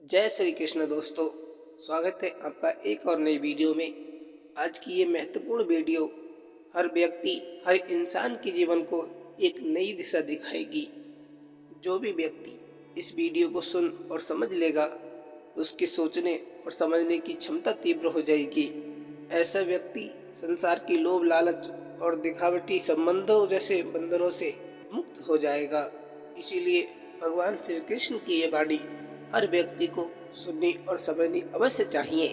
जय श्री कृष्ण दोस्तों, स्वागत है आपका एक और नई वीडियो में। आज की ये महत्वपूर्ण वीडियो हर व्यक्ति, हर इंसान के जीवन को एक नई दिशा दिखाएगी। जो भी व्यक्ति इस वीडियो को सुन और समझ लेगा, उसकी सोचने और समझने की क्षमता तीव्र हो जाएगी। ऐसा व्यक्ति संसार की लोभ, लालच और दिखावटी संबंधों जैसे बंधनों से मुक्त हो जाएगा। इसीलिए भगवान श्री कृष्ण की ये वाणी हर व्यक्ति को सुननी और समझनी अवश्य चाहिए।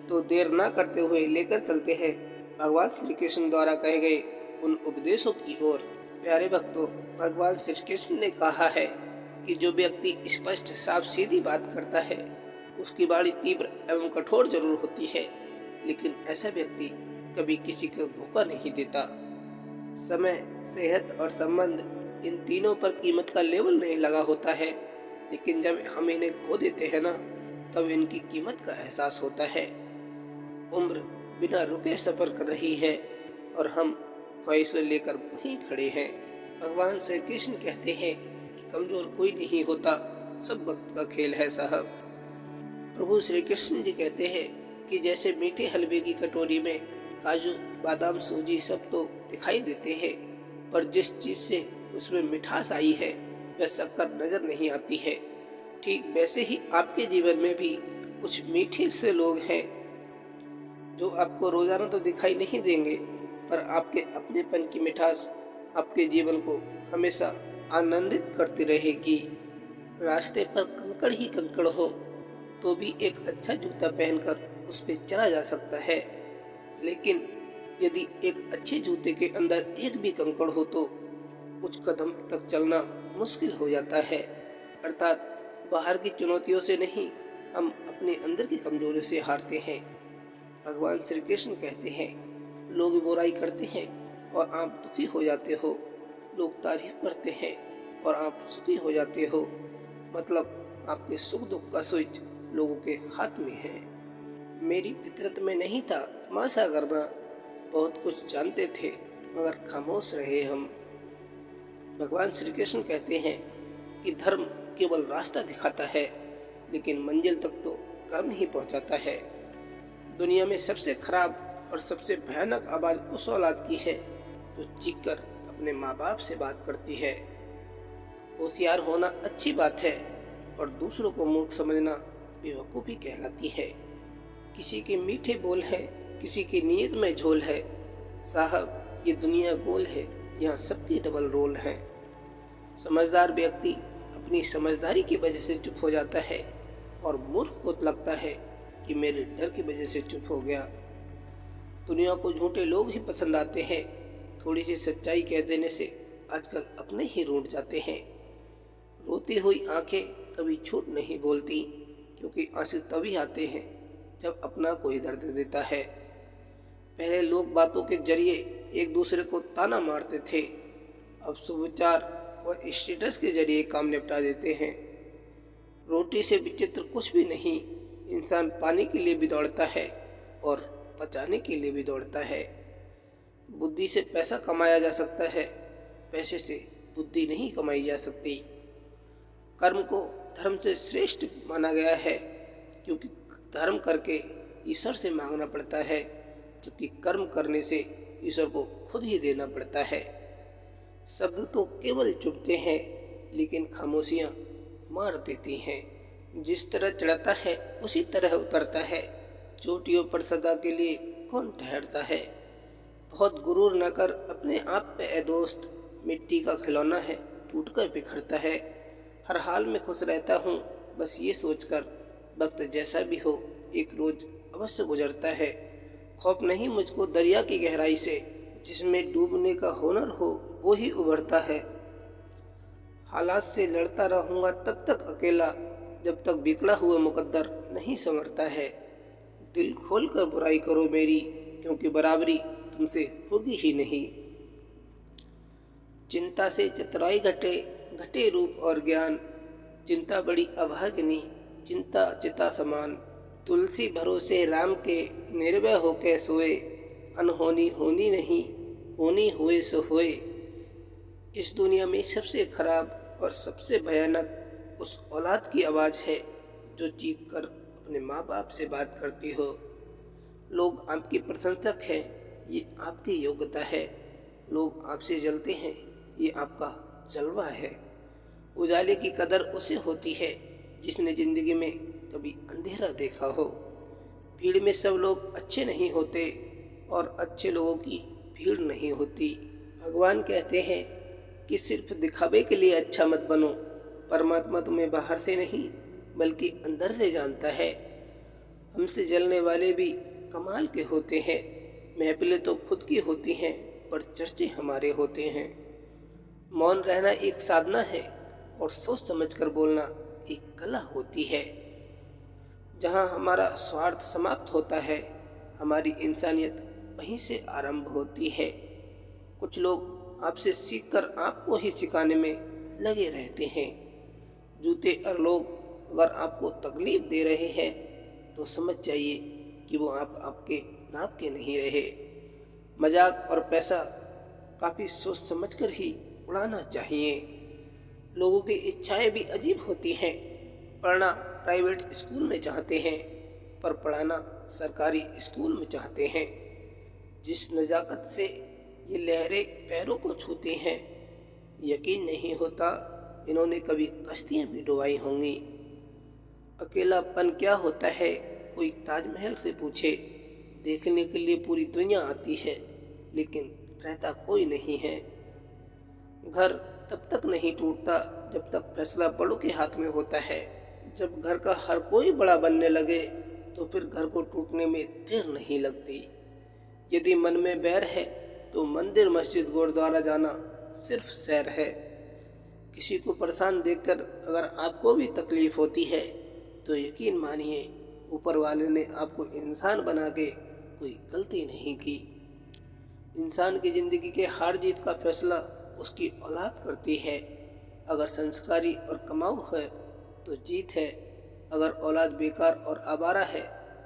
तो देर ना करते हुए लेकर चलते हैं भगवान श्री कृष्ण द्वारा कहे गए उन उपदेशों की ओर। प्यारे भक्तों, भगवान श्री कृष्ण ने कहा है कि जो व्यक्ति स्पष्ट, साफ, सीधी बात करता है, उसकी वाणी तीव्र एवं कठोर जरूर होती है, लेकिन ऐसा व्यक्ति कभी किसी को धोखा नहीं देता। समय, सेहत और संबंध, इन तीनों पर कीमत का लेबल नहीं लगा होता है, लेकिन जब हम इन्हें खो देते हैं ना, तब इनकी कीमत का एहसास होता है। उम्र बिना रुके सफर कर रही है और हम ख्वाहिशें लेकर वहीं खड़े हैं। भगवान श्री कृष्ण कहते हैं कि कमजोर कोई नहीं होता, सब वक्त का खेल है साहब। प्रभु श्री कृष्ण जी कहते हैं कि जैसे मीठे हलवे की कटोरी में काजू, बादाम, सूजी सब तो दिखाई देते हैं, पर जिस चीज से उसमें मिठास आई है वह शक्कर नजर नहीं आती है। ठीक वैसे ही आपके जीवन में भी कुछ मीठे से लोग हैं जो आपको रोजाना तो दिखाई नहीं देंगे, पर आपके अपनेपन की मिठास आपके जीवन को हमेशा आनंदित करती रहेगी। रास्ते पर कंकड़ ही कंकड़ हो तो भी एक अच्छा जूता पहनकर उस पर चला जा सकता है, लेकिन यदि एक अच्छे जूते के अंदर एक भी कंकड़ हो तो कुछ कदम तक चलना मुश्किल हो जाता है। अर्थात बाहर की चुनौतियों से नहीं, हम अपने अंदर की कमजोरी से हारते हैं। भगवान श्री कृष्ण कहते हैं, लोग बुराई करते हैं और आप दुखी हो जाते हो, लोग तारीफ करते हैं और आप सुखी हो जाते हो। मतलब आपके सुख दुख का स्विच लोगों के हाथ में है। मेरी फितरत में नहीं था तमाशा करना, बहुत कुछ जानते थे मगर खामोश रहे हम। भगवान श्री कृष्ण कहते हैं कि धर्म केवल रास्ता दिखाता है, लेकिन मंजिल तक तो कर्म ही पहुंचाता है। दुनिया में सबसे खराब और सबसे भयानक आवाज उस औलाद की है जो चीखकर अपने माँ बाप से बात करती है। होशियार होना अच्छी बात है, पर दूसरों को मूर्ख समझना बेवकूफ़ी कहलाती है। किसी के मीठे बोल है, किसी की नीयत में झोल है। साहब, ये दुनिया गोल है, यहाँ सबकी डबल रोल है। समझदार व्यक्ति अपनी समझदारी की वजह से चुप हो जाता है और मूर्ख को लगता है कि मेरे डर की वजह से चुप हो गया। दुनिया को झूठे लोग ही पसंद आते हैं। थोड़ी सी सच्चाई कह देने से आजकल अपने ही रूठ जाते हैं। रोती हुई आंखें कभी झूठ नहीं बोलती, क्योंकि आंसू तभी आते हैं जब अपना कोई दर्द देता है। पहले लोग बातों के जरिए एक दूसरे को ताना मारते थे, अब सुविचार और स्टेटस के जरिए काम निपटा देते हैं। रोटी से विचित्र कुछ भी नहीं, इंसान पाने के लिए भी दौड़ता है और पचाने के लिए भी दौड़ता है। बुद्धि से पैसा कमाया जा सकता है, पैसे से बुद्धि नहीं कमाई जा सकती। कर्म को धर्म से श्रेष्ठ माना गया है, क्योंकि धर्म करके ईश्वर से मांगना पड़ता है, जबकि कर्म करने से ईश्वर को खुद ही देना पड़ता है। शब्द तो केवल चुभते हैं, लेकिन खामोशियाँ मार देती हैं। जिस तरह चढ़ता है उसी तरह उतरता है। चोटियों पर सदा के लिए कौन ठहरता है। बहुत गुरूर न कर अपने आप पे ए दोस्त, मिट्टी का खिलौना है, टूटकर बिखरता है। हर हाल में खुश रहता हूँ, बस ये सोचकर वक्त जैसा भी हो एक रोज अवश्य गुजरता है। खौफ नहीं मुझको दरिया की गहराई से, जिसमें डूबने का हुनर हो वो ही उभरता है। हालात से लड़ता रहूँगा तब तक अकेला, जब तक बिगड़ा हुआ मुकद्दर नहीं संवरता है। दिल खोल कर बुराई करो मेरी, क्योंकि बराबरी तुमसे होगी ही नहीं। चिंता से चतुराई घटे, घटे रूप और ज्ञान। चिंता बड़ी अभागिनी, चिंता चिता समान। तुलसी भरोसे राम के, निर्भय होके सोए। अनहोनी होनी नहीं, होनी हुए सो होए। इस दुनिया में सबसे खराब और सबसे भयानक उस औलाद की आवाज़ है जो चीख कर अपने माँ बाप से बात करती हो। लोग आपके प्रशंसक हैं, ये आपकी योग्यता है। लोग आपसे जलते हैं, ये आपका जलवा है। उजाले की कदर उसे होती है जिसने जिंदगी में कभी अंधेरा देखा हो। भीड़ में सब लोग अच्छे नहीं होते और अच्छे लोगों की भीड़ नहीं होती। भगवान कहते हैं कि सिर्फ दिखावे के लिए अच्छा मत बनो। परमात्मा तुम्हें बाहर से नहीं बल्कि अंदर से जानता है। हमसे जलने वाले भी कमाल के होते हैं। महफिलें तो खुद की होती हैं पर चर्चे हमारे होते हैं। मौन रहना एक साधना है और सोच समझकर बोलना एक कला होती है। जहाँ हमारा स्वार्थ समाप्त होता है, हमारी इंसानियत वहीं से आरंभ होती है। कुछ लोग आपसे सीखकर आपको ही सिखाने में लगे रहते हैं। जूते और लोग अगर आपको तकलीफ दे रहे हैं तो समझ जाइए कि वो आपके नाप के नहीं रहे। मजाक और पैसा काफ़ी सोच समझकर ही उड़ाना चाहिए। लोगों की इच्छाएं भी अजीब होती हैं। पढ़ना प्राइवेट स्कूल में चाहते हैं पर पढ़ाना सरकारी स्कूल में चाहते हैं। जिस नज़ाकत से ये लहरें पैरों को छूती हैं, यकीन नहीं होता इन्होंने कभी कश्तियाँ भी डुबाई होंगी। अकेलापन क्या होता है कोई ताजमहल से पूछे। देखने के लिए पूरी दुनिया आती है लेकिन रहता कोई नहीं है। घर तब तक नहीं टूटता जब तक फैसला बड़ों के हाथ में होता है। जब घर का हर कोई बड़ा बनने लगे तो फिर घर को टूटने में देर नहीं लगती। यदि मन में बैर है तो मंदिर मस्जिद गुरुद्वारा जाना सिर्फ सैर है। किसी को परेशान देखकर अगर आपको भी तकलीफ होती है तो यकीन मानिए ऊपर वाले ने आपको इंसान बना के कोई गलती नहीं की। इंसान की ज़िंदगी के हार जीत का फैसला उसकी औलाद करती है। अगर संस्कारी और कमाऊ है तो जीत है। अगर औलाद बेकार और आवारा है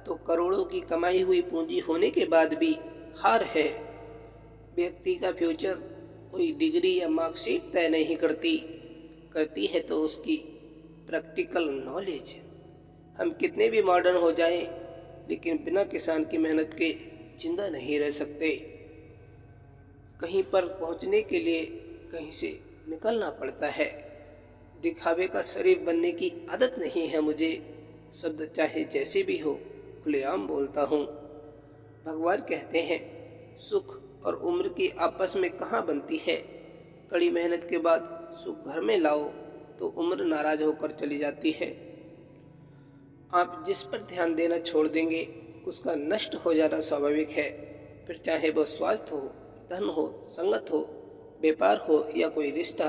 तो करोड़ों की कमाई हुई पूंजी होने के बाद भी हार है। व्यक्ति का फ्यूचर कोई डिग्री या मार्कशीट तय नहीं करती है तो उसकी प्रैक्टिकल नॉलेज। हम कितने भी मॉडर्न हो जाएं, लेकिन बिना किसान की मेहनत के जिंदा नहीं रह सकते। कहीं पर पहुंचने के लिए कहीं से निकलना पड़ता है। दिखावे का शरीफ बनने की आदत नहीं है मुझे। शब्द चाहे जैसे भी हो खुलेआम बोलता हूँ। भगवान कहते हैं सुख और उम्र की आपस में कहाँ बनती है। कड़ी मेहनत के बाद सुख घर में लाओ तो उम्र नाराज होकर चली जाती है। आप जिस पर ध्यान देना छोड़ देंगे उसका नष्ट हो जाना स्वाभाविक है। फिर चाहे वो स्वास्थ्य हो, धन हो, संगत हो, व्यापार हो या कोई रिश्ता।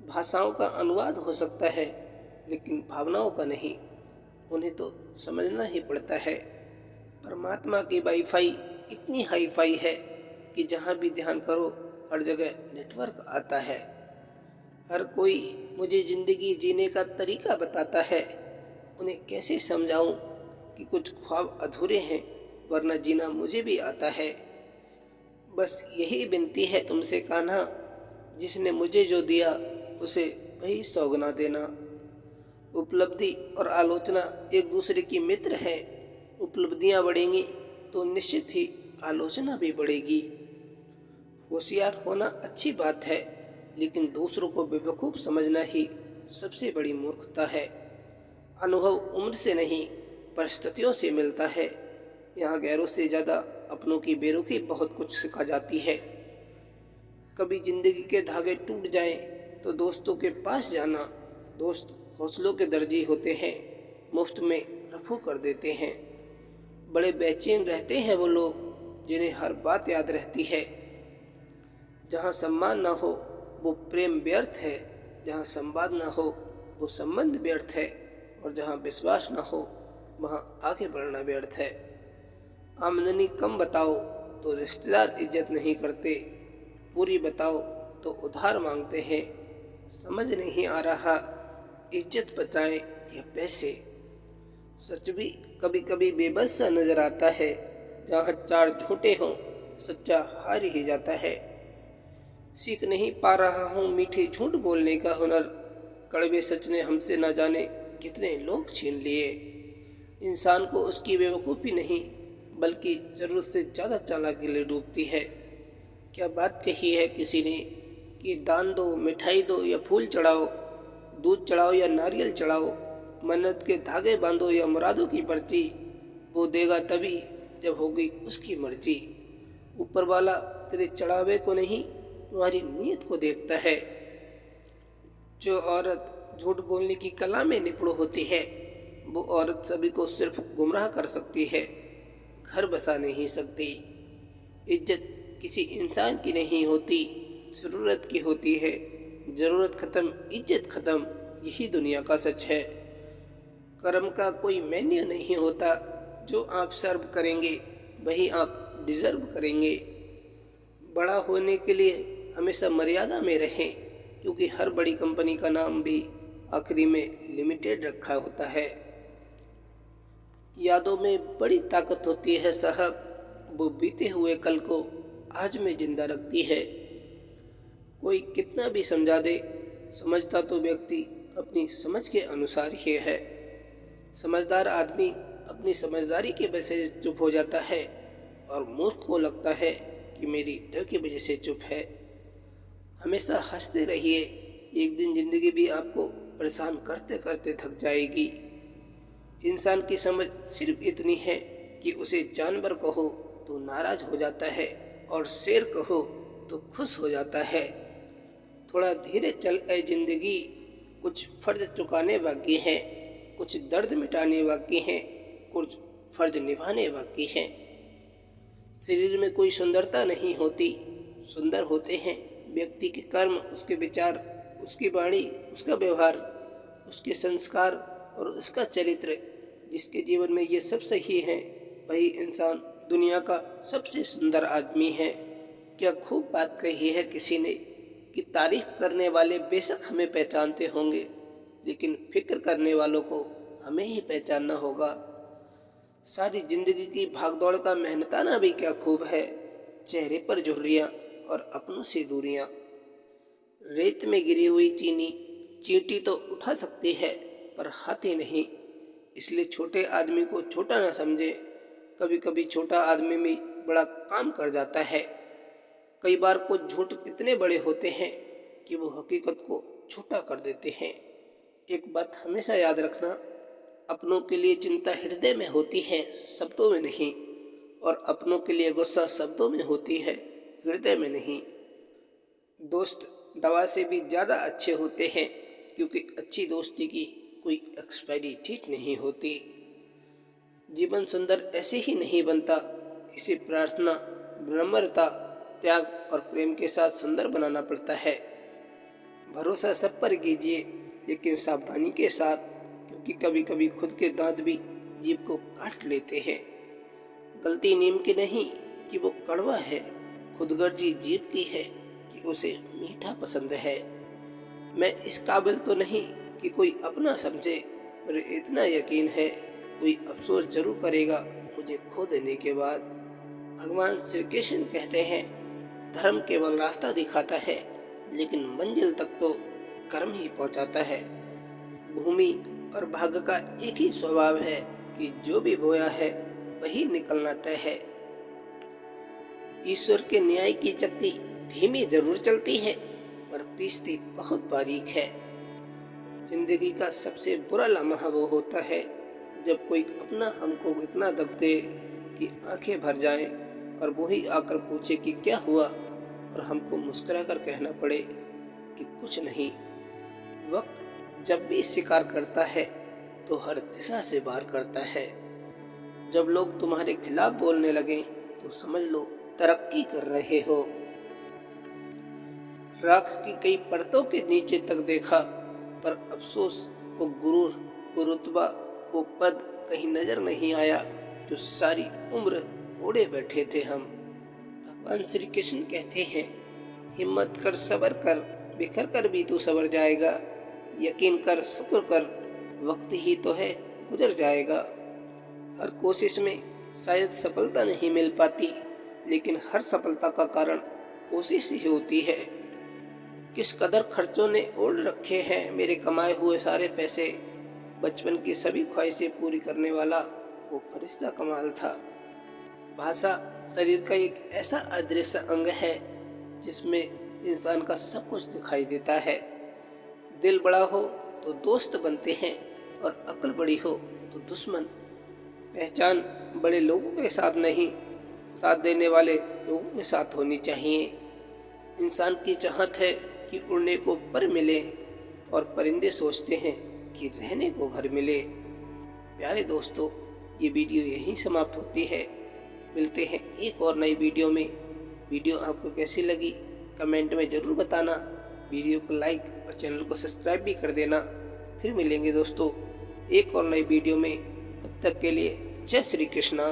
भाषाओं का अनुवाद हो सकता है लेकिन भावनाओं का नहीं। उन्हें तो समझना ही पड़ता है। परमात्मा की वाईफाई इतनी हाई फाई है कि जहाँ भी ध्यान करो हर जगह नेटवर्क आता है। हर कोई मुझे ज़िंदगी जीने का तरीका बताता है। उन्हें कैसे समझाऊं कि कुछ ख्वाब अधूरे हैं वरना जीना मुझे भी आता है। बस यही विनती है तुमसे कान्हा, जिसने मुझे जो दिया उसे वही सौगना देना। उपलब्धि और आलोचना एक दूसरे की मित्र है। उपलब्धियां बढ़ेंगी तो निश्चित ही आलोचना भी बढ़ेगी। होशियार होना अच्छी बात है लेकिन दूसरों को बेवकूफ़ समझना ही सबसे बड़ी मूर्खता है। अनुभव उम्र से नहीं परिस्थितियों से मिलता है। यहाँ गैरों से ज़्यादा अपनों की बेरुखी बहुत कुछ सिखा जाती है। कभी जिंदगी के धागे टूट जाएं तो दोस्तों के पास जाना। दोस्त हौसलों के दर्जी होते हैं, मुफ्त में रफू कर देते हैं। बड़े बेचैन रहते हैं वो लोग जिन्हें हर बात याद रहती है। जहाँ सम्मान ना हो वो प्रेम व्यर्थ है। जहाँ संवाद ना हो वो संबंध व्यर्थ है। और जहाँ विश्वास ना हो वहाँ आगे बढ़ना व्यर्थ है। आमदनी कम बताओ तो रिश्तेदार इज्जत नहीं करते। पूरी बताओ तो उधार मांगते हैं। समझ नहीं आ रहा इज्जत बचाएं या पैसे। सच भी कभी कभी बेबस सा नजर आता है। जहाँ चार झूठे हों सच्चा हार ही जाता है। सीख नहीं पा रहा हूँ मीठे झूठ बोलने का हुनर। कड़वे सच ने हमसे न जाने कितने लोग छीन लिए। इंसान को उसकी बेवकूफ़ी नहीं बल्कि ज़रूरत से ज़्यादा चालाकी ले डूबती है। क्या बात कही है किसी ने कि दान दो, मिठाई दो या फूल चढ़ाओ, दूध चढ़ाओ या नारियल चढ़ाओ, मन्नत के धागे बांधो या मुरादों की पर्ची, वो देगा तभी जब होगी उसकी मर्जी। ऊपर वाला तेरे चढ़ावे को नहीं तुम्हारी नीयत को देखता है। जो औरत झूठ बोलने की कला में निपुण होती है वो औरत सभी को सिर्फ गुमराह कर सकती है, घर बसा नहीं सकती। इज्जत किसी इंसान की नहीं होती, ज़रूरत की होती है। ज़रूरत ख़त्म, इज्जत ख़त्म, यही दुनिया का सच है। कर्म का कोई मेन्यू नहीं होता, जो आप सर्व करेंगे वही आप डिज़र्व करेंगे। बड़ा होने के लिए हमेशा मर्यादा में रहें, क्योंकि हर बड़ी कंपनी का नाम भी आखिरी में लिमिटेड रखा होता है। यादों में बड़ी ताकत होती है साहब, वो बीते हुए कल को आज में जिंदा रखती है। कोई कितना भी समझा दे, समझता तो व्यक्ति अपनी समझ के अनुसार ही है। समझदार आदमी अपनी समझदारी की वजह से चुप हो जाता है और मूर्ख को लगता है कि मेरी डर की वजह से चुप है। हमेशा हंसते रहिए, एक दिन जिंदगी भी आपको परेशान करते करते थक जाएगी। इंसान की समझ सिर्फ इतनी है कि उसे जानवर कहो तो नाराज हो जाता है और शेर कहो तो खुश हो जाता है। थोड़ा धीरे चल ऐ जिंदगी, कुछ फर्ज चुकाने बाकी हैं, कुछ दर्द मिटाने बाकी हैं, कुछ फर्ज निभाने बाकी हैं। शरीर में कोई सुंदरता नहीं होती, सुंदर होते हैं व्यक्ति के कर्म, उसके विचार, उसकी वाणी, उसका व्यवहार, उसके संस्कार और उसका चरित्र। जिसके जीवन में ये सब सही है वही इंसान दुनिया का सबसे सुंदर आदमी है। क्या खूब बात कही है किसी ने कि तारीफ करने वाले बेशक हमें पहचानते होंगे, लेकिन फिक्र करने वालों को हमें ही पहचानना होगा। सारी जिंदगी की भागदौड़ का मेहनताना भी क्या खूब है, चेहरे पर झुर्रियाँ और अपनों से दूरियाँ। रेत में गिरी हुई चींटी तो उठा सकती है पर हाथी नहीं, इसलिए छोटे आदमी को छोटा न समझे। कभी कभी छोटा आदमी भी बड़ा काम कर जाता है। कई बार कुछ झूठ इतने बड़े होते हैं कि वो हकीकत को छोटा कर देते हैं। एक बात हमेशा याद रखना, अपनों के लिए चिंता हृदय में होती है, शब्दों में नहीं, और अपनों के लिए गुस्सा शब्दों में होती है, हृदय में नहीं। दोस्त दवा से भी ज़्यादा अच्छे होते हैं, क्योंकि अच्छी दोस्ती की कोई एक्सपायरी डेट नहीं होती। जीवन सुंदर ऐसे ही नहीं बनता, इसे प्रार्थना, विनम्रता, त्याग और प्रेम के साथ सुंदर बनाना पड़ता है। भरोसा सब पर कीजिए, लेकिन सावधानी के साथ, क्योंकि कभी कभी खुद के दांत भी जीभ को काट लेते हैं। गलती नीम की नहीं कि वो कड़वा है, खुदगर्जी जीभ की है कि उसे मीठा पसंद है। मैं इस काबिल तो नहीं कि कोई अपना समझे, पर इतना यकीन है कोई अफसोस जरूर करेगा मुझे खो देने के बाद। भगवान श्री कृष्ण कहते हैं, धर्म केवल रास्ता दिखाता है, लेकिन मंजिल तक तो कर्म ही पहुंचाता है। भूमि और भाग्य का एक ही स्वभाव है कि जो भी बोया है वही निकलना तय है। ईश्वर के न्याय की चक्की धीमी जरूर चलती है, पर पीसती बहुत बारीक है। जिंदगी का सबसे बुरा लम्हा वो होता है जब कोई अपना हमको इतना दब दे कि आंखें भर जाएं और वो ही आकर पूछे कि क्या हुआ, और हमको मुस्कुराकर कहना पड़े कि कुछ नहीं। वक्त जब भी शिकार करता है तो हर दिशा से वार करता है। जब लोग तुम्हारे खिलाफ बोलने लगे तो समझ लो तरक्की कर रहे हो। राख की कई परतों के नीचे तक देखा, पर अफसोस वो गुरूर, वो रुतबा, वो पद कहीं नजर नहीं आया जो सारी उम्र ओढ़े बैठे थे हम। भगवान श्री कृष्ण कहते हैं, हिम्मत कर, सब्र कर, बिखर कर भी तू सबर जाएगा। यकीन कर, शुक्र कर, वक्त ही तो है, गुजर जाएगा। हर कोशिश में शायद सफलता नहीं मिल पाती, लेकिन हर सफलता का कारण कोशिश ही होती है। किस कदर खर्चों ने ओढ़ रखे हैं मेरे कमाए हुए सारे पैसे, बचपन की सभी ख्वाहिशें पूरी करने वाला वो फरिश्ता कमाल था। भाषा शरीर का एक ऐसा अदृश्य अंग है जिसमें इंसान का सब कुछ दिखाई देता है। दिल बड़ा हो तो दोस्त बनते हैं और अक्ल बड़ी हो तो दुश्मन। पहचान बड़े लोगों के साथ नहीं, साथ देने वाले लोगों के साथ होनी चाहिए। इंसान की चाहत है कि उड़ने को पर मिले और परिंदे सोचते हैं कि रहने को घर मिले। प्यारे दोस्तों, ये वीडियो यहीं समाप्त होती है। मिलते हैं एक और नई वीडियो में। वीडियो आपको कैसी लगी कमेंट में ज़रूर बताना। वीडियो को लाइक और चैनल को सब्सक्राइब भी कर देना। फिर मिलेंगे दोस्तों एक और नई वीडियो में। तब तक के लिए जय श्री कृष्णा।